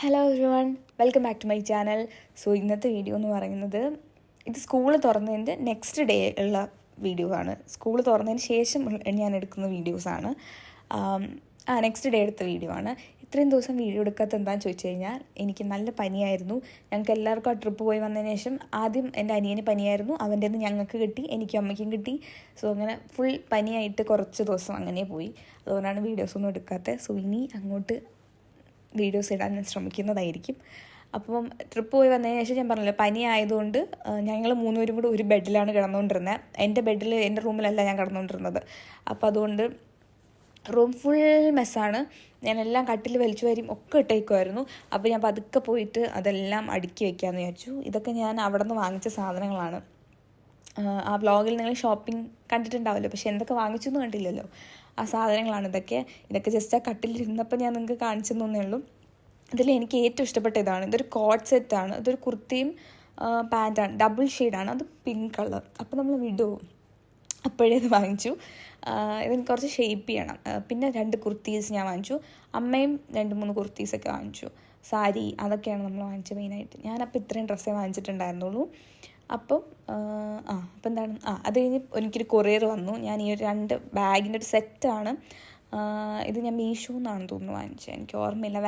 Hello everyone, welcome back to my channel. So ഇന്നത്തെ video എന്ന് പറയുന്നത് ഇത് സ്കൂൾ തുറന്നതിൻ്റെ നെക്സ്റ്റ് ഡേ ഉള്ള വീഡിയോ ആണ്. സ്കൂൾ തുറന്നതിന് ശേഷം ഞാൻ എടുക്കുന്ന വീഡിയോസാണ്. നെക്സ്റ്റ് ഡേ എടുത്ത വീഡിയോ ആണ്. ഇത്രയും ദിവസം വീഡിയോ എടുക്കാത്ത എന്താണെന്ന് ചോദിച്ചു കഴിഞ്ഞാൽ എനിക്ക് നല്ല പനിയായിരുന്നു. ഞങ്ങൾക്ക് എല്ലാവർക്കും ആ ട്രിപ്പ് പോയി വന്നതിന് ശേഷം ആദ്യം എൻ്റെ അനിയന് പനിയായിരുന്നു, അവൻ്റെ നിന്ന് ഞങ്ങൾക്ക് കിട്ടി, എനിക്കും അമ്മയ്ക്കും കിട്ടി. സോ അങ്ങനെ ഫുൾ പനിയായിട്ട് കുറച്ച് ദിവസം അങ്ങനെ പോയി. അതുകൊണ്ടാണ് വീഡിയോസൊന്നും എടുക്കാത്തത്. സോ ഇനി അങ്ങോട്ട് വീഡിയോസ് ഇടാൻ ഞാൻ ശ്രമിക്കുന്നതായിരിക്കും. അപ്പം ട്രിപ്പ് പോയി വന്നതിന് ശേഷം ഞാൻ പറഞ്ഞല്ലോ, പനി ആയതുകൊണ്ട് ഞങ്ങൾ മൂന്നുപേരും കൂടി ഒരു ബെഡിലാണ് കിടന്നുകൊണ്ടിരുന്നത്. എൻ്റെ റൂമിലല്ല ഞാൻ കിടന്നുകൊണ്ടിരുന്നത്. അപ്പോൾ അതുകൊണ്ട് റൂം ഫുൾ മെസ്സാണ്. ഞാനെല്ലാം കട്ടിൽ വലിച്ചു വാരിയും ഒക്കെ ഇട്ടേക്കുമായിരുന്നു. അപ്പോൾ ഞാൻ പതുക്കെ പോയിട്ട് അതെല്ലാം അടുക്കി വയ്ക്കാമെന്ന് വിചാരിച്ചു. ഇതൊക്കെ ഞാൻ അവിടെ നിന്ന് വാങ്ങിച്ച സാധനങ്ങളാണ്. ആ വ്ളോഗിൽ നിങ്ങൾ ഷോപ്പിംഗ് കണ്ടിട്ടുണ്ടാവുമല്ലോ, പക്ഷെ എന്തൊക്കെ വാങ്ങിച്ചൊന്നും കണ്ടില്ലല്ലോ. ആ സാധനങ്ങളാണ് ഇതൊക്കെ ജസ്റ്റ് ആ കട്ടിലിരുന്നപ്പോൾ ഞാൻ നിങ്ങൾക്ക് കാണിച്ചു തന്നേ ഉള്ളൂ. ഇതിൽ എനിക്ക് ഏറ്റവും ഇഷ്ടപ്പെട്ട ഇതാണ്. ഇതൊരു കോട്ട് സെറ്റാണ്. ഇതൊരു കുർത്തിയും പാൻറ്റാണ്, ഡബിൾ ഷെയ്ഡാണ്, അത് പിങ്ക് കളർ. അപ്പോൾ നമ്മൾ വിടുമോ, അപ്പോഴേ അത് വാങ്ങിച്ചു. ഇതിന് കുറച്ച് ഷേപ്പ് ചെയ്യണം. പിന്നെ 2 കുർത്തീസ് ഞാൻ വാങ്ങിച്ചു. അമ്മയും 2-3 കുർത്തീസൊക്കെ വാങ്ങിച്ചു. സാരി അതൊക്കെയാണ് നമ്മൾ വാങ്ങിച്ചത് മെയിനായിട്ട്. ഞാനപ്പോൾ ഇത്രയും ഡ്രസ്സേ വാങ്ങിച്ചിട്ടുണ്ടായിരുന്നുള്ളൂ. അപ്പം എന്താണ് അത് കഴിഞ്ഞ് എനിക്കൊരു കൊറിയർ വന്നു. ഞാൻ ഈ ഒരു 2 ബാഗിൻ്റെ ഒരു സെറ്റാണ്. ഇത് ഞാൻ മീഷോ എന്നാണ് തോന്നുന്നു വാങ്ങിച്ചത്, എനിക്ക് ഓർമ്മയില്ല.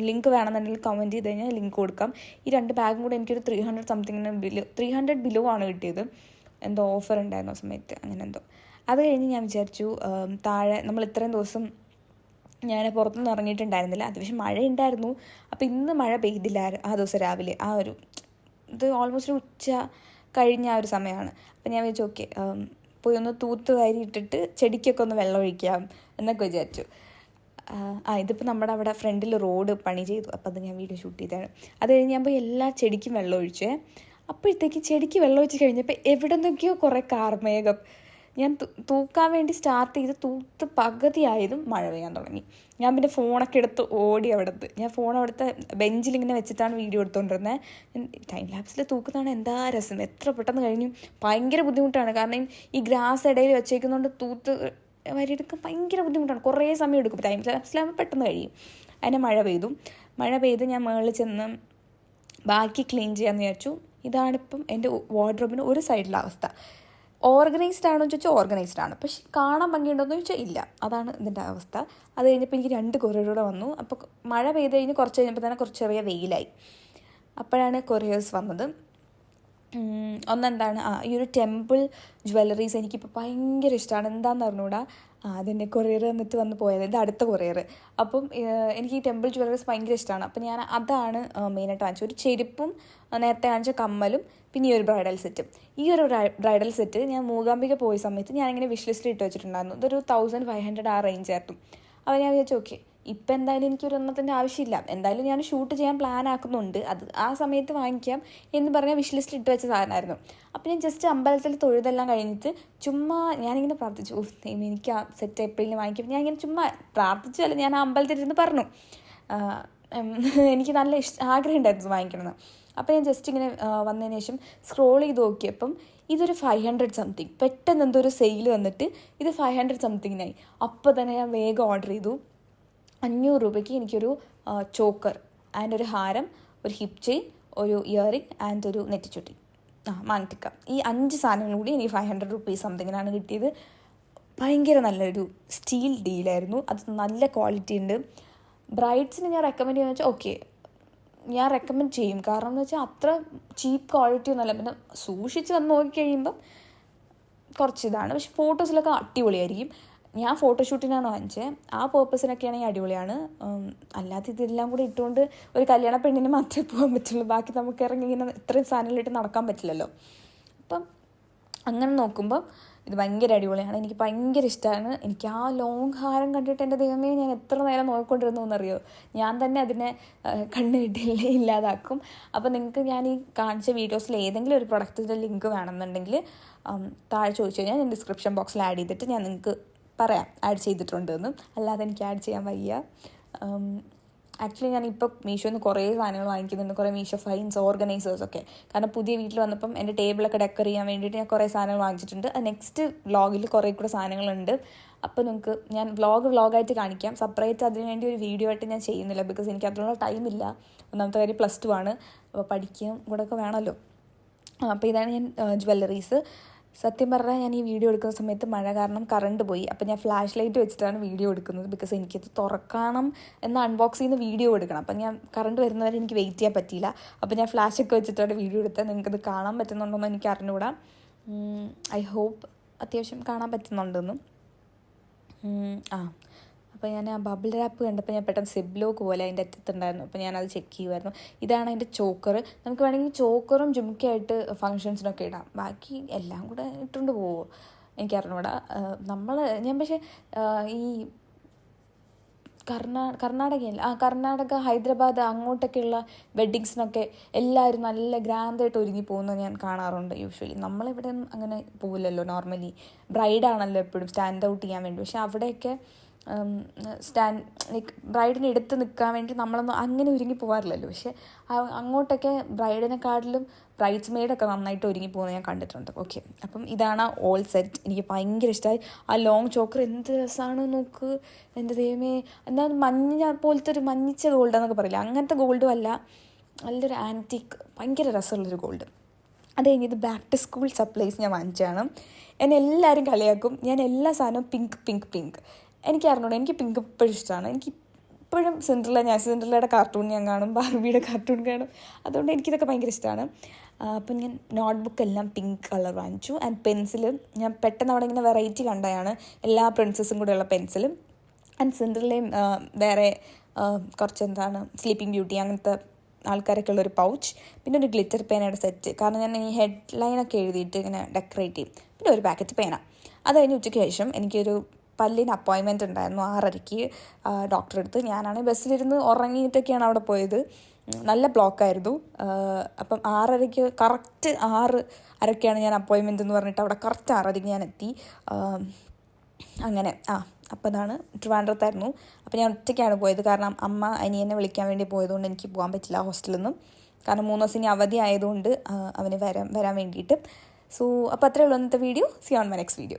ലിങ്ക് വേണമെന്നുണ്ടെങ്കിൽ കമൻറ്റ് ചെയ്ത് കഴിഞ്ഞാൽ ലിങ്ക് കൊടുക്കാം. ഈ 2 ബാഗും കൂടെ എനിക്കൊരു 300 സംതിങ്ങിന് 300 ബിലോ ആണ് കിട്ടിയത്. എന്തോ ഓഫർ ഉണ്ടായിരുന്നു ആ സമയത്ത്, അങ്ങനെ എന്തോ. അത് കഴിഞ്ഞ് ഞാൻ വിചാരിച്ചു താഴെ നമ്മൾ ഇത്രയും ദിവസം ഞാൻ പുറത്തുനിന്ന് ഇറങ്ങിയിട്ടുണ്ടായിരുന്നില്ല. അത്യാവശ്യം മഴ ഉണ്ടായിരുന്നു. അപ്പോൾ ഇന്ന് മഴ പെയ്തില്ല ആ ദിവസം രാവിലെ. ഇത് ഓൾമോസ്റ്റ് ഉച്ച കഴിഞ്ഞ ആ ഒരു സമയമാണ്. അപ്പം ഞാൻ വിചാരിച്ചു ഓക്കെ, പോയി ഒന്ന് തൂത്ത് വാരി ഇട്ടിട്ട് ചെടിക്കൊക്കെ ഒന്ന് വെള്ളം ഒഴിക്കാം എന്നൊക്കെ വിചാരിച്ചു. ഇതിപ്പോൾ നമ്മുടെ അവിടെ ഫ്രണ്ടിൽ റോഡ് പണി ചെയ്തു. അപ്പോൾ അത് ഞാൻ വീഡിയോ ഷൂട്ട് ചെയ്തതാണ്. അത് കഴിഞ്ഞ് ഞാൻ പോയി എല്ലാ ചെടിക്കും വെള്ളം ഒഴിച്ചേ. അപ്പോഴത്തേക്ക് ചെടിക്ക് വെള്ളം ഒഴിച്ച് കഴിഞ്ഞപ്പോൾ എവിടെ നിന്നൊക്കെയോ കുറേ കാർമേഘം. ഞാൻ തൂക്കാൻ വേണ്ടി സ്റ്റാർട്ട് ചെയ്ത് തൂത്ത് പകുതിയായതും മഴ പെയ്യാൻ തുടങ്ങി. ഞാൻ പിന്നെ ഫോണൊക്കെ എടുത്ത് ഓടി അവിടുത്തെ. ഞാൻ ഫോൺ അവിടുത്തെ ബെഞ്ചിലിങ്ങനെ വെച്ചിട്ടാണ് വീഡിയോ എടുത്തുകൊണ്ടിരുന്നത്. ടൈം ലാപ്സിൽ തൂക്കുന്നതാണ് എന്താ രസം, എത്ര പെട്ടെന്ന് കഴിഞ്ഞു. ഭയങ്കര ബുദ്ധിമുട്ടാണ്, കാരണം ഈ ഗ്രാസ് ഇടയിൽ വെച്ചേക്കുന്നതുകൊണ്ട് തൂത്ത് വരിയെടുക്കാൻ ഭയങ്കര ബുദ്ധിമുട്ടാണ്. കുറേ സമയം എടുക്കും. ടൈം ലാപ്സിലാകുമ്പോൾ പെട്ടെന്ന് കഴിയും. അതിനെ മഴ പെയ്ത് ഞാൻ മുകളിൽ ചെന്ന് ബാക്കി ക്ലീൻ ചെയ്യാമെന്ന് വിചാരിച്ചു. ഇതാണിപ്പം എൻ്റെ വാർഡ്രോബിന് ഒരു സൈഡിലെ അവസ്ഥ. ഓർഗനൈസ്ഡ് ആണോ എന്ന് ചോദിച്ചാൽ ഓർഗനൈസ്ഡ് ആണ്, പക്ഷെ കാണാൻ ഭംഗിയുണ്ടോയെന്ന് ചോദിച്ചാൽ ഇല്ല. അതാണ് ഇതിൻ്റെ അവസ്ഥ. അത് കഴിഞ്ഞപ്പോൾ എനിക്ക് 2 കൊറിയറൂടെ വന്നു. അപ്പോൾ മഴ പെയ്ത് കഴിഞ്ഞ് കുറച്ച് കഴിഞ്ഞപ്പോൾ തന്നെ കുറച്ച് ചെറിയ വെയിലായി. അപ്പോഴാണ് കൊറിയേഴ്സ് വന്നത്. ഒന്നെന്താണ്, ഈ ഒരു ടെമ്പിൾ ജ്വല്ലറീസ് എനിക്കിപ്പോൾ ഭയങ്കര ഇഷ്ടമാണ്. എന്താണെന്ന് അറിഞ്ഞൂടാ, അതിൻ്റെ കൊറിയർ വന്ന് പോയത്. ഇത് അടുത്ത കൊറിയർ. അപ്പം എനിക്ക് ഈ ടെമ്പിൾ ജ്വല്ലറീസ് ഭയങ്കര ഇഷ്ടമാണ്. അപ്പം ഞാൻ അതാണ് മെയിനായിട്ട് വാങ്ങിച്ചത്. ഒരു ചെരുപ്പും നേരത്തെ കാണിച്ച കമ്മലും പിന്നെ ഈ ഒരു ബ്രൈഡൽ സെറ്റും. ഈ ഒരു ബ്രൈഡൽ സെറ്റ് ഞാൻ മൂകാംബിക പോയ സമയത്ത് ഞാനിങ്ങനെ വിഷ് ലിസ്റ്റിൽ ഇട്ട് വെച്ചിട്ടുണ്ടായിരുന്നു. ഇതൊരു 1500 ആ റേഞ്ച് ആയിരുന്നു. അപ്പോൾ ഞാൻ വിചാരിച്ചു ഓക്കെ, ഇപ്പം എന്തായാലും എനിക്കൊരു ഒന്നത്തിൻ്റെ ആവശ്യമില്ല, എന്തായാലും ഞാൻ ഷൂട്ട് ചെയ്യാൻ പ്ലാൻ ആക്കുന്നുണ്ട്, അത് ആ സമയത്ത് വാങ്ങിക്കാം എന്ന് പറഞ്ഞാൽ വിഷ് ലിസ്റ്റിൽ ഇട്ട് വെച്ച സാധനമായിരുന്നു. അപ്പോൾ ഞാൻ ജസ്റ്റ് അമ്പലത്തിൽ തൊഴുതെല്ലാം കഴിഞ്ഞിട്ട് ചുമ്മാ ഞാനിങ്ങനെ പ്രാർത്ഥിച്ചു, എനിക്ക് ആ സെറ്റ് എപ്പോഴെങ്കിലും വാങ്ങിക്കും. ഞാൻ ഇങ്ങനെ ചുമ്മാ പ്രാർത്ഥിച്ചല്ല, ഞാൻ ആ അമ്പലത്തിലിരുന്ന് പറഞ്ഞു. എനിക്ക് നല്ല ആഗ്രഹം ഉണ്ടായിരുന്നു വാങ്ങിക്കണമെന്ന്. അപ്പോൾ ഞാൻ ജസ്റ്റ് ഇങ്ങനെ വന്നതിന് ശേഷം സ്ക്രോൾ ചെയ്ത് നോക്കിയപ്പം ഇതൊരു 500 സംതിങ്. പെട്ടെന്ന് എന്തോ ഒരു സെയിൽ വന്നിട്ട് ഇത് 500 സംതിങ്ങിനായി. അപ്പോൾ തന്നെ ഞാൻ വേഗം ഓർഡർ ചെയ്തു. 500 രൂപയ്ക്ക് എനിക്കൊരു ചോക്കർ ആൻഡ് ഒരു ഹാരം, ഒരു ഹിപ്പ് ചെയിൻ, ഒരു ഇയറിംഗ് ആൻഡ് ഒരു നെറ്റിച്ചുട്ടി, മാങ്ങത്തിക്ക. ഈ 5 സാധനങ്ങൾ കൂടി എനിക്ക് 500 റുപ്പീസ് സംതിങ്ങിനാണ് കിട്ടിയത്. ഭയങ്കര നല്ലൊരു സ്റ്റീൽ ഡീലായിരുന്നു. അത് നല്ല ക്വാളിറ്റി ഉണ്ട്. ബ്രൈഡ്സിന് ഞാൻ റെക്കമെൻഡ് ചെയ്യുന്നത് വെച്ചാൽ ഓക്കെ, ഞാൻ റെക്കമെൻഡ് ചെയ്യും. കാരണം എന്ന് വെച്ചാൽ അത്ര ചീപ്പ് ക്വാളിറ്റി ഒന്നുമല്ല. പിന്നെ സൂക്ഷിച്ച് വന്ന് നോക്കിക്കഴിയുമ്പം കുറച്ച് ഇതാണ്, പക്ഷെ ഫോട്ടോസിലൊക്കെ അടിപൊളിയായിരിക്കും. ഞാൻ ഫോട്ടോഷൂട്ടിനാണ് വാങ്ങിച്ചത്. ആ പേർപ്പസിനൊക്കെയാണെങ്കിൽ അടിപൊളിയാണ്. അല്ലാതെ ഇതെല്ലാം കൂടി ഇട്ടുകൊണ്ട് ഒരു കല്യാണ പെണ്ണിന് മാത്രമേ പോകാൻ പറ്റുള്ളൂ. ബാക്കി നമുക്ക് ഇറങ്ങി ഇങ്ങനെ ഇത്രയും സാധനങ്ങളിട്ട് നടക്കാൻ പറ്റില്ലല്ലോ. അപ്പം അങ്ങനെ നോക്കുമ്പം ഇത് ഭയങ്കര അടിപൊളിയാണ്. എനിക്ക് ഭയങ്കര ഇഷ്ടമാണ്. എനിക്ക് ആ ലോങ് ഹാരം കണ്ടിട്ട് എൻ്റെ ദൈവമേ, ഞാൻ എത്ര നേരം നോക്കിക്കൊണ്ടിരുന്നു എന്നറിയോ. ഞാൻ തന്നെ അതിനെ കണ്ണ് കിട്ടിയില്ലേ ഇല്ലാതാക്കും. അപ്പോൾ നിങ്ങൾക്ക് ഞാൻ ഈ കാണിച്ച വീഡിയോസിൽ ഏതെങ്കിലും ഒരു പ്രൊഡക്റ്റിൻ്റെ ലിങ്ക് വേണമെന്നുണ്ടെങ്കിൽ താഴെ ചോദിച്ചു കഴിഞ്ഞാൽ ഞാൻ ഡിസ്ക്രിപ്ഷൻ ബോക്സിൽ ആഡ് ചെയ്തിട്ട് ഞാൻ നിങ്ങൾക്ക് പറയാം ആഡ് ചെയ്തിട്ടുണ്ട് എന്ന്. അല്ലാതെ എനിക്ക് ആഡ് ചെയ്യാൻ വയ്യ. ആക്ച്വലി ഞാനിപ്പോൾ മീഷോയിൽ നിന്ന് കുറേ സാധനങ്ങൾ വാങ്ങിക്കുന്നുണ്ട്, കുറേ മീഷോ ഫൈൻസ്, ഓർഗനൈസേഴ്സൊക്കെ. കാരണം പുതിയ വീട്ടിൽ വന്നപ്പം എൻ്റെ ടേബിളൊക്കെ ഡെക്കർ ചെയ്യാൻ വേണ്ടിയിട്ട് ഞാൻ കുറേ സാധനങ്ങൾ വാങ്ങിച്ചിട്ടുണ്ട്. നെക്സ്റ്റ് വ്ളോഗിൽ കുറേ കൂടെ സാധനങ്ങളുണ്ട്. അപ്പോൾ നിങ്ങൾക്ക് ഞാൻ വ്ളോഗായിട്ട് കാണിക്കാം. സെപ്പറേറ്റ് അതിന് വേണ്ടി ഒരു വീഡിയോ ആയിട്ട് ഞാൻ ചെയ്യുന്നില്ല, ബിക്കോസ് എനിക്ക് അതിനുള്ള ടൈമില്ല. ഒന്നാമത്തെ കാര്യം +2 ആണ്, അപ്പോൾ പഠിക്കാൻ കൂടെ ഒക്കെ വേണമല്ലോ. അപ്പോൾ ഇതാണ് ഞാൻ ജ്വല്ലറീസ്. സത്യം പറഞ്ഞാൽ ഞാൻ ഈ വീഡിയോ എടുക്കുന്ന സമയത്ത് മഴ കാരണം കറണ്ട് പോയി. അപ്പോൾ ഞാൻ ഫ്ലാഷ് ലൈറ്റ് വെച്ചിട്ടാണ് വീഡിയോ എടുക്കുന്നത്, ബിക്കോസ് എനിക്കത് തുറക്കണം എന്ന് അൺബോക്സ് ചെയ്യുന്ന വീഡിയോ എടുക്കണം. അപ്പം ഞാൻ കറണ്ട് വരുന്നവരെ എനിക്ക് വെയിറ്റ് ചെയ്യാൻ പറ്റിയില്ല. അപ്പോൾ ഞാൻ ഫ്ലാഷൊക്കെ വെച്ചിട്ടാണ് വീഡിയോ എടുത്തത്. നിങ്ങൾക്കത് കാണാൻ പറ്റുന്നുണ്ടോയെന്ന് എനിക്ക് അറിഞ്ഞുകൂടാ. ഐ ഹോപ്പ് അത്യാവശ്യം കാണാൻ പറ്റുന്നുണ്ടെന്നും. അപ്പോൾ ഞാൻ ആ ബബിൾ റാപ്പ് കണ്ടപ്പോൾ ഞാൻ പെട്ടെന്ന് സിബ്ലോക്ക് പോലെ അതിൻ്റെ അറ്റത്തുണ്ടായിരുന്നു. അപ്പോൾ ഞാനത് ചെക്ക് ചെയ്യുമായിരുന്നു. ഇതാണ് അതിൻ്റെ ചോക്കർ. നമുക്ക് വേണമെങ്കിൽ ചോക്കറും ജുംക്കയായിട്ട് ഫങ്ഷൻസിനൊക്കെ ഇടാം. ബാക്കി എല്ലാം കൂടെ ഇട്ടുകൊണ്ട് പോവുമോ എനിക്കറിഞ്ഞൂടാ. ഞാൻ പക്ഷേ ഈ കർണാടക, ഹൈദരാബാദ് അങ്ങോട്ടൊക്കെയുള്ള വെഡ്ഡിങ്സിനൊക്കെ എല്ലാവരും നല്ല ഗ്രാൻഡായിട്ട് ഒരുങ്ങി പോകുന്നത് ഞാൻ കാണാറുണ്ട് യൂഷ്വലി. നമ്മളിവിടെ അങ്ങനെ പോവില്ലല്ലോ, നോർമലി ബ്രൈഡാണല്ലോ എപ്പോഴും സ്റ്റാൻഡ് ഔട്ട് ചെയ്യാൻ വേണ്ടി. പക്ഷെ അവിടെയൊക്കെ ബ്രൈഡിനെ എടുത്ത് നിൽക്കാൻ വേണ്ടി നമ്മളൊന്നും അങ്ങനെ ഒരുങ്ങി പോകാറില്ലല്ലോ. പക്ഷെ അങ്ങോട്ടൊക്കെ ബ്രൈഡിനെക്കാട്ടിലും ബ്രൈഡ്സ് മെയ്ഡൊക്കെ നന്നായിട്ട് ഒരുങ്ങി പോകുന്നത് ഞാൻ കണ്ടിട്ടുണ്ട്. ഓക്കെ, അപ്പം ഇതാണ് ഓൾ സെറ്റ്. എനിക്ക് ഭയങ്കര ഇഷ്ടമായി. ആ ലോങ് ചോക്കർ എന്ത് രസമാണ് നോക്ക്, എൻ്റെ ദൈവമേ. എന്നാൽ മഞ്ഞ പോലത്തെ ഒരു മഞ്ഞിച്ച ഗോൾഡെന്നൊക്കെ പറയില്ല, അങ്ങനത്തെ ഗോൾഡും അല്ല, നല്ലൊരു ആൻറ്റിക്, ഭയങ്കര രസമുള്ളൊരു ഗോൾഡ്. അത് കഴിഞ്ഞത് ബാക്ക് ടു സ്കൂൾ സപ്ലൈസ് ഞാൻ വാങ്ങിച്ചതാണ്. എന്നെ എല്ലാവരും കളിയാക്കും, ഞാൻ എല്ലാ സാധനവും പിങ്ക്. എനിക്കറിഞ്ഞൂടെ, എനിക്ക് പിങ്ക് ഇപ്പോഴും ഇഷ്ടമാണ്. എനിക്ക് ഇപ്പോഴും സിൻഡ്രല്ലയുടെ കാർട്ടൂൺ ഞാൻ കാണും, ബാർബിയുടെ കാർട്ടൂൺ കാണും. അതുകൊണ്ട് എനിക്കിതൊക്കെ ഭയങ്കര ഇഷ്ടമാണ്. അപ്പം ഞാൻ നോട്ട്ബുക്കെല്ലാം പിങ്ക് കളർ വാങ്ങിച്ചു. ആൻഡ് പെൻസില് ഞാൻ പെട്ടെന്ന് അവിടെ ഇങ്ങനെ വെറൈറ്റി കണ്ടതാണ്, എല്ലാ പ്രിൻസസും കൂടെയുള്ള പെൻസിലും. ആൻഡ് സിൻഡ്രല്ലയും വേറെ കുറച്ച് സ്ലീപ്പിംഗ് ബ്യൂട്ടി അങ്ങനത്തെ ആൾക്കാരൊക്കെ ഉള്ളൊരു പൗച്ച്, പിന്നെ ഒരു ഗ്ലിറ്റർ പേനയുടെ സെറ്റ്. കാരണം ഞാൻ ഈ ഹെഡ്ലൈനൊക്കെ എഴുതിയിട്ട് ഇങ്ങനെ ഡെക്കറേറ്റ് ചെയ്യും. പിന്നെ ഒരു പാക്കറ്റ് പേന. അത് കഴിഞ്ഞ് ഉച്ചയ്ക്ക് ശേഷം എനിക്കൊരു പല്ലിന് അപ്പോയിൻമെൻറ്റ് ഉണ്ടായിരുന്നു 6:30 ഡോക്ടറെ അടുത്ത്. ഞാനാണെങ്കിൽ ബസ്സിലിരുന്ന് ഉറങ്ങിയിട്ടൊക്കെയാണ് അവിടെ പോയത്. നല്ല ബ്ലോക്കായിരുന്നു. അപ്പം 6:30 കറക്റ്റ് 6:30 ഞാൻ അപ്പോയിൻമെൻറ്റ് എന്ന് പറഞ്ഞിട്ട് അവിടെ കറക്റ്റ് 6:30 ഞാൻ എത്തി. അങ്ങനെ അപ്പോൾ അതാണ് ട്രിവാൻഡ്രത്തായിരുന്നു. അപ്പോൾ ഞാൻ ഒറ്റയ്ക്കാണ് പോയത്, കാരണം അമ്മ അനിയനെ വിളിക്കാൻ വേണ്ടി പോയതുകൊണ്ട് എനിക്ക് പോകാൻ പറ്റില്ല ഹോസ്റ്റലിൽ നിന്നും. കാരണം 3 ദിവസം ഇനി അവധി ആയതുകൊണ്ട് അവന് വരാൻ വേണ്ടിയിട്ട്. സോ അപ്പോൾ അത്രയേ ഉള്ളൂ ഇന്നത്തെ video. C on my next video.